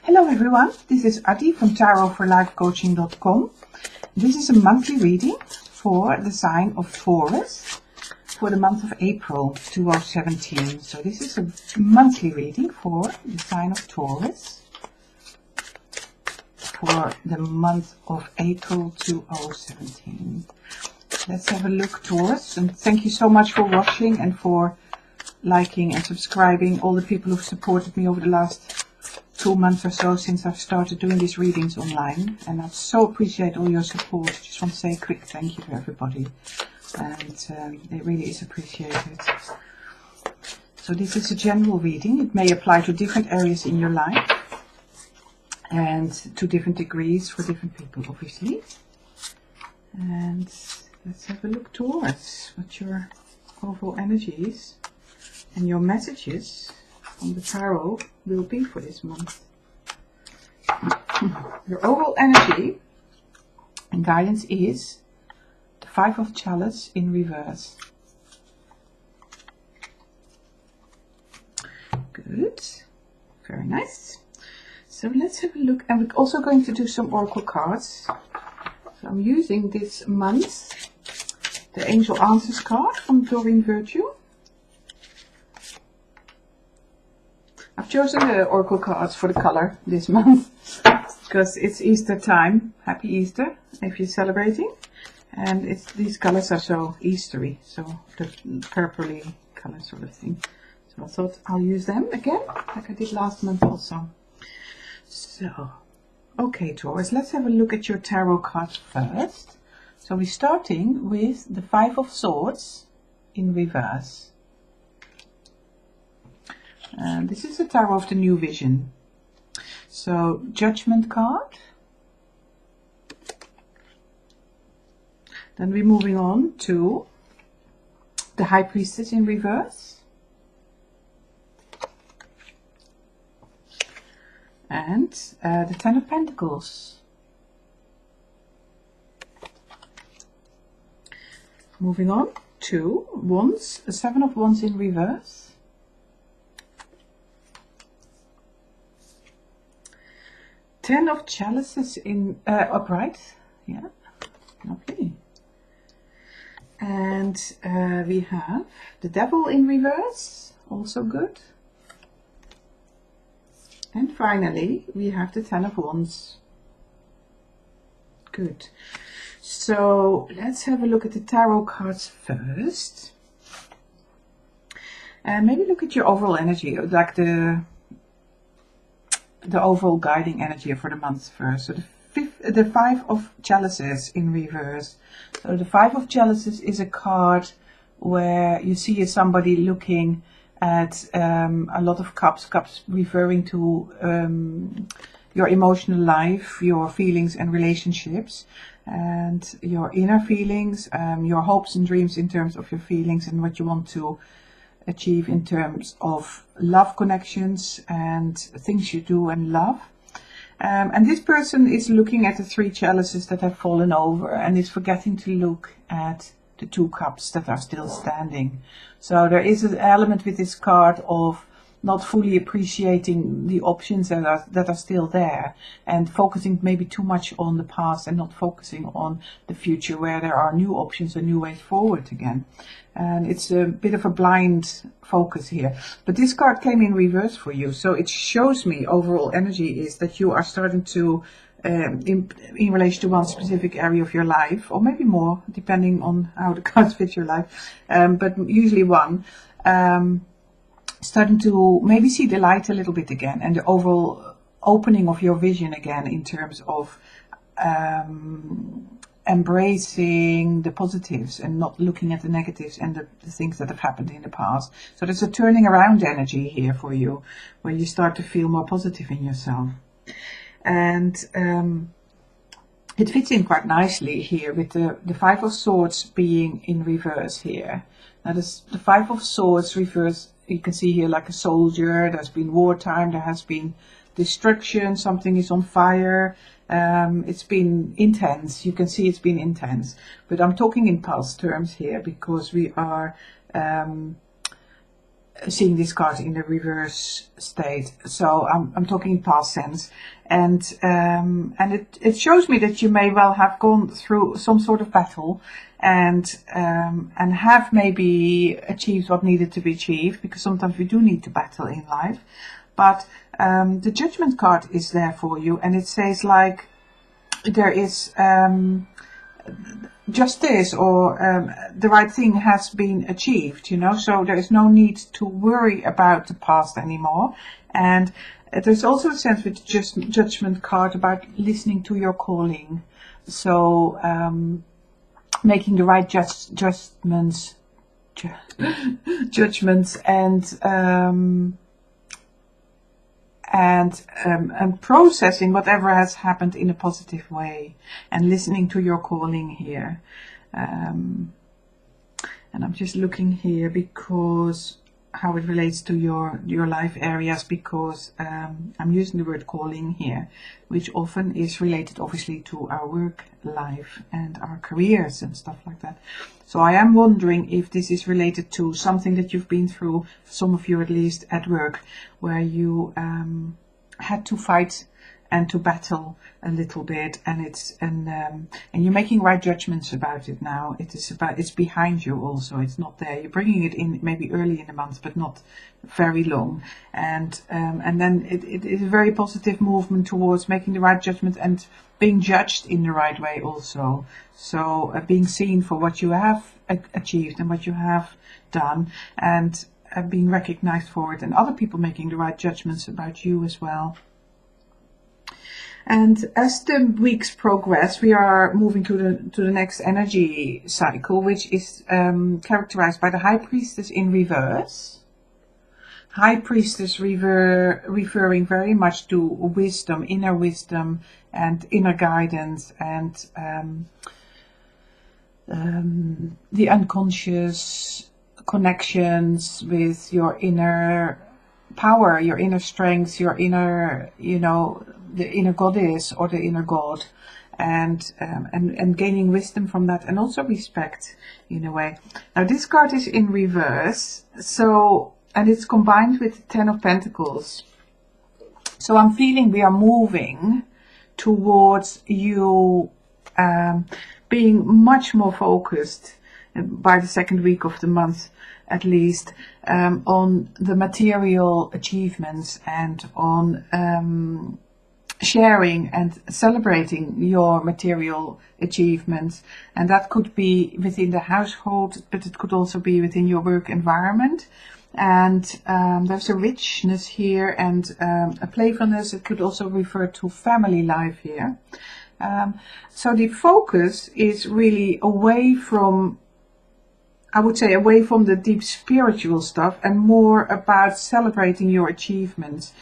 Hello everyone, this is Adi from tarotforlifecoaching.com. This is a monthly reading for the sign of Taurus for the month of April 2017. So this is a monthly reading for the sign of Taurus for the month of April 2017. Let's have a look, Taurus, and thank you so much for watching and for liking and subscribing, all the people who've supported me over the last 2 months or so since I've started doing these readings online, and I so appreciate all your support. Just want to say a quick thank you to everybody, and it really is appreciated. So this is a general reading. It may apply to different areas in your life and to different degrees for different people, obviously. And let's have a look, Taurus, what your overall energies and your messages from the tarot will be for this month. Your overall energy and guidance is the Five of Chalice in reverse. Good, very nice. So let's have a look, and we're also going to do some oracle cards. So I'm using this month the Angel Answers card from Doreen Virtue. I've chosen the oracle cards for the color this month because it's Easter time. Happy Easter if you're celebrating, and these colors are so Eastery, so the purpley color sort of thing. So I thought I'll use them again like I did last month also. So okay, Taurus, let's have a look at your tarot cards first. So we're starting with the Five of Swords in reverse. This is the Tarot of the New Vision. So, Judgment card. Then we're moving on to the High Priestess in reverse. And the Ten of Pentacles. Moving on to Wands, the Seven of Wands in reverse. Ten of Chalices in upright, yeah, lovely. And we have the Devil in reverse, also good. And finally, we have the Ten of Wands. Good. So let's have a look at the tarot cards first. And maybe look at your overall energy, like the overall guiding energy for the month first. So the Five of Chalices in reverse. So the Five of Chalices is a card where you see somebody looking at a lot of cups referring to your emotional life, your feelings and relationships, and your inner feelings, your hopes and dreams in terms of your feelings and what you want to achieve in terms of love connections and things you do and love. And this person is looking at the three chalices that have fallen over and is forgetting to look at the two cups that are still standing. So there is an element with this card of not fully appreciating the options that are still there, and focusing maybe too much on the past and not focusing on the future where there are new options and new ways forward again. And it's a bit of a blind focus here. But this card came in reverse for you, so it shows me overall energy is that you are starting to, in relation to one specific area of your life, or maybe more, depending on how the cards fit your life, but usually one, starting to maybe see the light a little bit again, and the overall opening of your vision again in terms of embracing the positives and not looking at the negatives and the things that have happened in the past. So there's a turning around energy here for you, where you start to feel more positive in yourself. And it fits in quite nicely here with the Five of Swords being in reverse here. Now the Five of Swords reverse, you can see here like a soldier. There's been wartime, there has been destruction, something is on fire. It's been intense. You can see it's been intense. But I'm talking in past terms here because we are seeing this card in the reverse state. So I'm talking past tense, and it shows me that you may well have gone through some sort of battle, and have maybe achieved what needed to be achieved, because sometimes we do need to battle in life. But the Judgment card is there for you, and it says like there is justice, or the right thing has been achieved, you know, so there is no need to worry about the past anymore. And there's also a sense with the Judgment card about listening to your calling, so making the right judgments and processing whatever has happened in a positive way, and listening to your calling here. And I'm just looking here because how it relates to your life areas, because I'm using the word calling here, which often is related obviously to our work life and our careers and stuff like that. So I am wondering if this is related to something that you've been through, some of you at least, at work, where you had to fight and to battle a little bit, and you're making right judgments about it now. It's behind you also. It's not there. You're bringing it in maybe early in the month, but not very long. And then it is a very positive movement towards making the right judgment and being judged in the right way also. So being seen for what you have achieved and what you have done, and being recognized for it, and other people making the right judgments about you as well. And as the weeks progress, we are moving to the next energy cycle, which is characterized by the High Priestess in reverse. High Priestess referring very much to wisdom, and inner guidance, and the unconscious connections with your inner power, your inner strength, your inner, the inner goddess or the inner god, and gaining wisdom from that, and also respect in a way. Now this card is in reverse, so, and it's combined with the Ten of Pentacles. So I'm feeling we are moving towards you being much more focused by the second week of the month, at least, on the material achievements, and on sharing and celebrating your material achievements. And that could be within the household, but it could also be within your work environment. And there's a richness here, and a playfulness. It could also refer to family life here. So the focus is really away from, I would say, away from the deep spiritual stuff, and more about celebrating your achievements.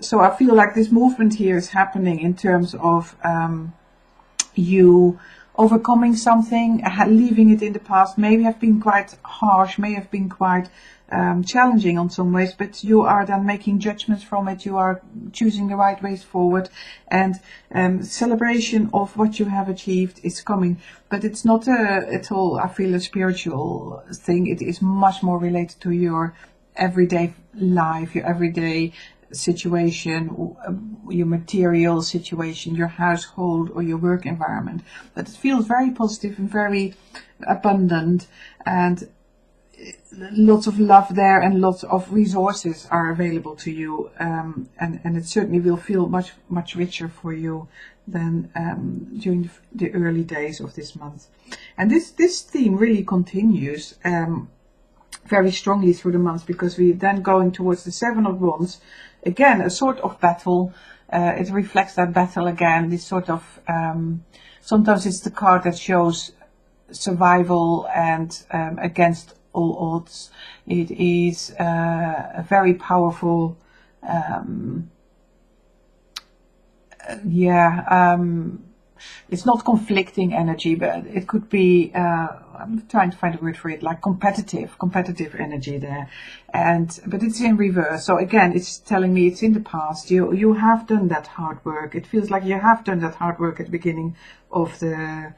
So I feel like this movement here is happening in terms of you overcoming something, leaving it in the past. Maybe have been quite harsh, may have been quite challenging on some ways, but you are then making judgments from it. You are choosing the right ways forward, and celebration of what you have achieved is coming. But it's not at all, I feel, a spiritual thing. It is much more related to your everyday life, your everyday situation, your material situation, your household or your work environment. But it feels very positive and very abundant, and lots of love there, and lots of resources are available to you, and it certainly will feel much richer for you than during the early days of this month. And this theme really continues very strongly through the month, because we're then going towards the Seven of Wands. Again, a sort of battle. It reflects that battle again. This sort of, sometimes it's the card that shows survival and against all odds. It is a very powerful, it's not conflicting energy, but it could be, I'm trying to find a word for it, like competitive energy there. But it's in reverse. So again, it's telling me it's in the past. You have done that hard work. It feels like you have done that hard work at the beginning of the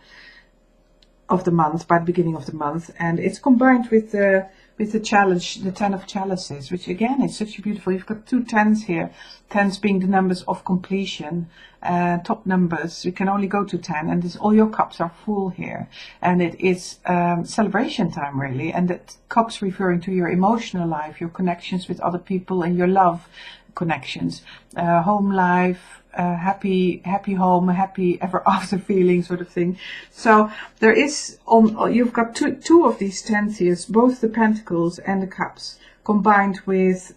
month, by the beginning of the month. And it's combined with the with the challenge, the 10 of chalices, which again is such a beautiful, you've got 2 10s here, 10s being the numbers of completion, top numbers, you can only go to 10, and this, all your cups are full here, and it is celebration time really, and that cups referring to your emotional life, your connections with other people, and your love connections, home life, happy home, happy ever after feeling sort of thing. So there is, you've got two of these 10s here, both the pentacles and the cups, combined with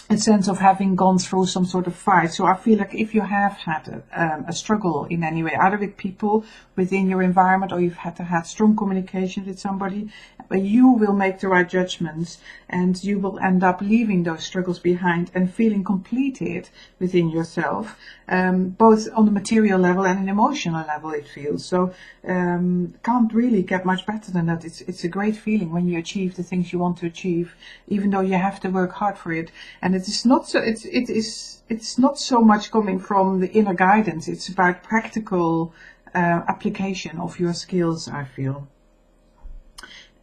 a sense of having gone through some sort of fight. So I feel like if you have had a struggle in any way, either with people within your environment, or you've had to have strong communication with somebody, but you will make the right judgments, and you will end up leaving those struggles behind and feeling completed within yourself, both on the material level and an emotional level, it feels. So can't really get much better than that. It's a great feeling when you achieve the things you want to achieve, even though you have to work hard for it. And it is not so, it's not so much coming from the inner guidance, it's about practical application of your skills, I feel.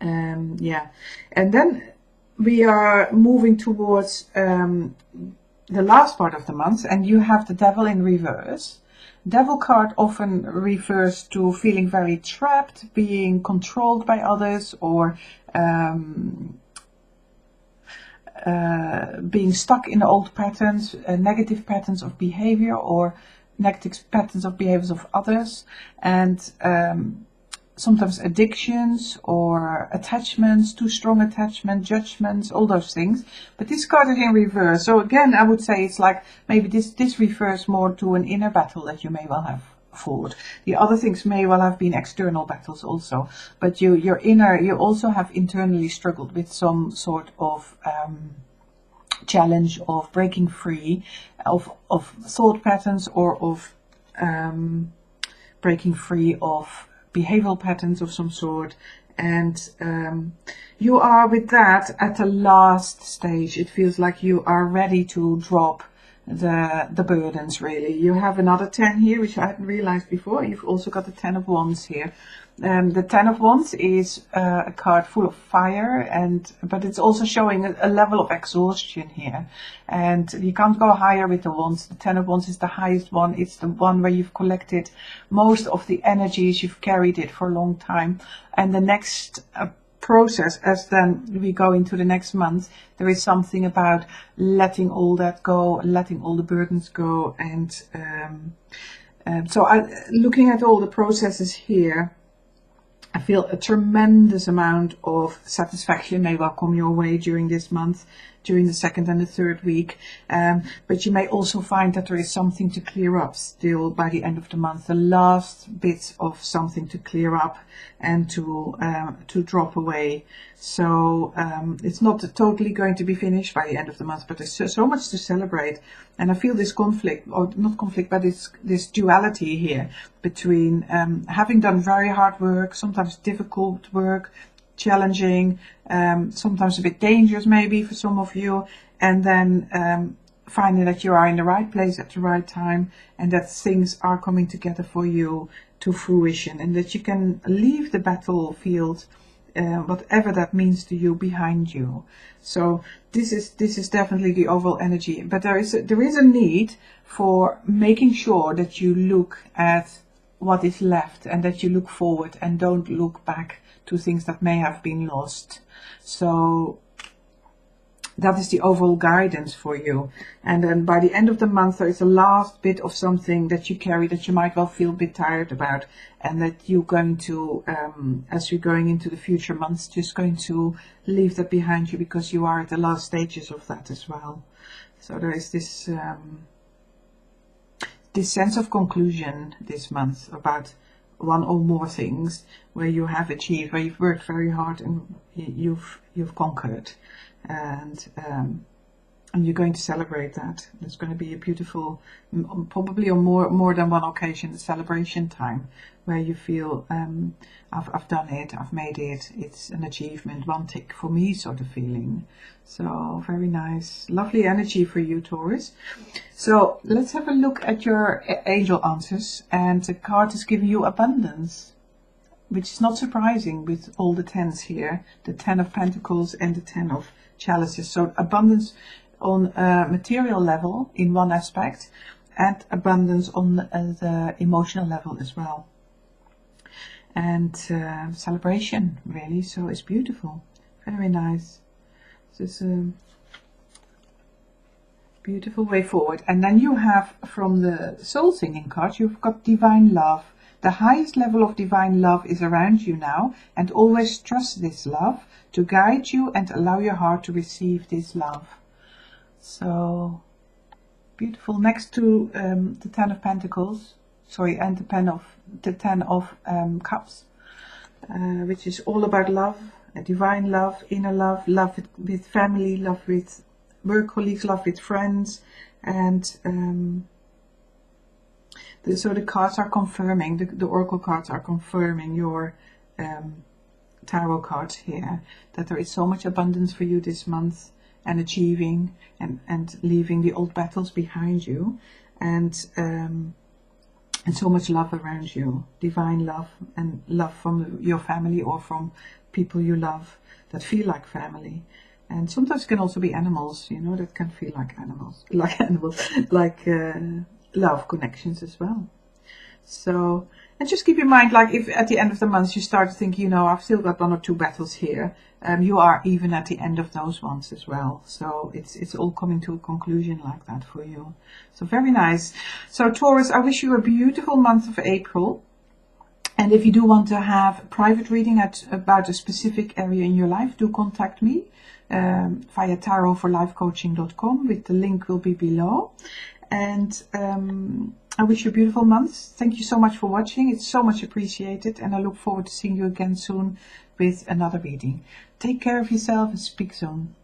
Yeah, and then we are moving towards the last part of the month, and you have the Devil in reverse. Devil card often refers to feeling very trapped, being controlled by others, or being stuck in old patterns, negative patterns of behavior, or negative patterns of behaviors of others, and sometimes addictions or attachments, too strong attachment, judgments, all those things. But this card is in reverse. So again, I would say it's like maybe this refers more to an inner battle that you may well have fought. The other things may well have been external battles also. But you also have internally struggled with some sort of challenge of breaking free of thought patterns, or of breaking free of behavioral patterns of some sort, and you are with that at the last stage. It feels like you are ready to drop the burdens really. You have another 10 here, which I hadn't realized before. You've also got the 10 of Wands here. The 10 of Wands is a card full of fire, but it's also showing a level of exhaustion here, and you can't go higher with the Wands. The 10 of Wands is the highest one. It's the one where you've collected most of the energies, you've carried it for a long time, and the next process, as then we go into the next month, there is something about letting all that go, letting all the burdens go, and so looking at all the processes here, I feel a tremendous amount of satisfaction may well come your way during this month, during the 2nd and the 3rd week. But you may also find that there is something to clear up still by the end of the month. The last bits of something to clear up and to drop away. So it's not totally going to be finished by the end of the month, but there's so much to celebrate. And I feel this conflict, or not conflict, but this duality here between having done very hard work, sometimes difficult work, challenging, sometimes a bit dangerous maybe for some of you, and then finding that you are in the right place at the right time, and that things are coming together for you to fruition, and that you can leave the battlefield, whatever that means to you, behind you. So this is definitely the overall energy, but there is a need for making sure that you look at what is left, and that you look forward and don't look back to things that may have been lost. So that is the overall guidance for you. And then by the end of the month, there is a last bit of something that you carry that you might well feel a bit tired about, and that you're going to, as you're going into the future months, just going to leave that behind you, because you are at the last stages of that as well. So there is this sense of conclusion this month about one or more things where you have achieved, where you've worked very hard and you've conquered, and you're going to celebrate that. It's going to be a beautiful, probably on more than one occasion, celebration time where you feel I've done it, I've made it, it's an achievement, one tick for me sort of feeling. So very nice, lovely energy for you, Taurus. So let's have a look at your angel answers, and the card is giving you abundance. which is not surprising with all the 10s here, the 10 of Pentacles and the 10 of Chalices. So abundance on a material level in one aspect, and abundance on the emotional level as well. And celebration, really. So it's beautiful. Very nice. This is a beautiful way forward. And then you have, from the soul singing card, you've got divine love. The highest level of divine love is around you now, and always trust this love to guide you and allow your heart to receive this love. So beautiful. Next to the 10 of Pentacles, sorry, and the 10 of Cups, which is all about love, divine love, inner love, love with family, love with work colleagues, love with friends, and so the cards are confirming, the oracle cards are confirming your tarot cards here, that there is so much abundance for you this month, and achieving and leaving the old battles behind you, and so much love around you, divine love, and love from your family or from people you love that feel like family. And sometimes it can also be animals, you know, that can feel like animals, like love connections as well. So, and just keep in mind, like if at the end of the month you start to think, you know, I've still got 1 or 2 battles here, you are even at the end of those ones as well. So it's all coming to a conclusion like that for you. So very nice. So Taurus, I wish you a beautiful month of April. And if you do want to have a private reading about a specific area in your life, do contact me via tarotforlifecoaching.com, with the link will be below. And I wish you a beautiful month. Thank you so much for watching. It's so much appreciated, and I look forward to seeing you again soon with another reading. Take care of yourself and speak soon.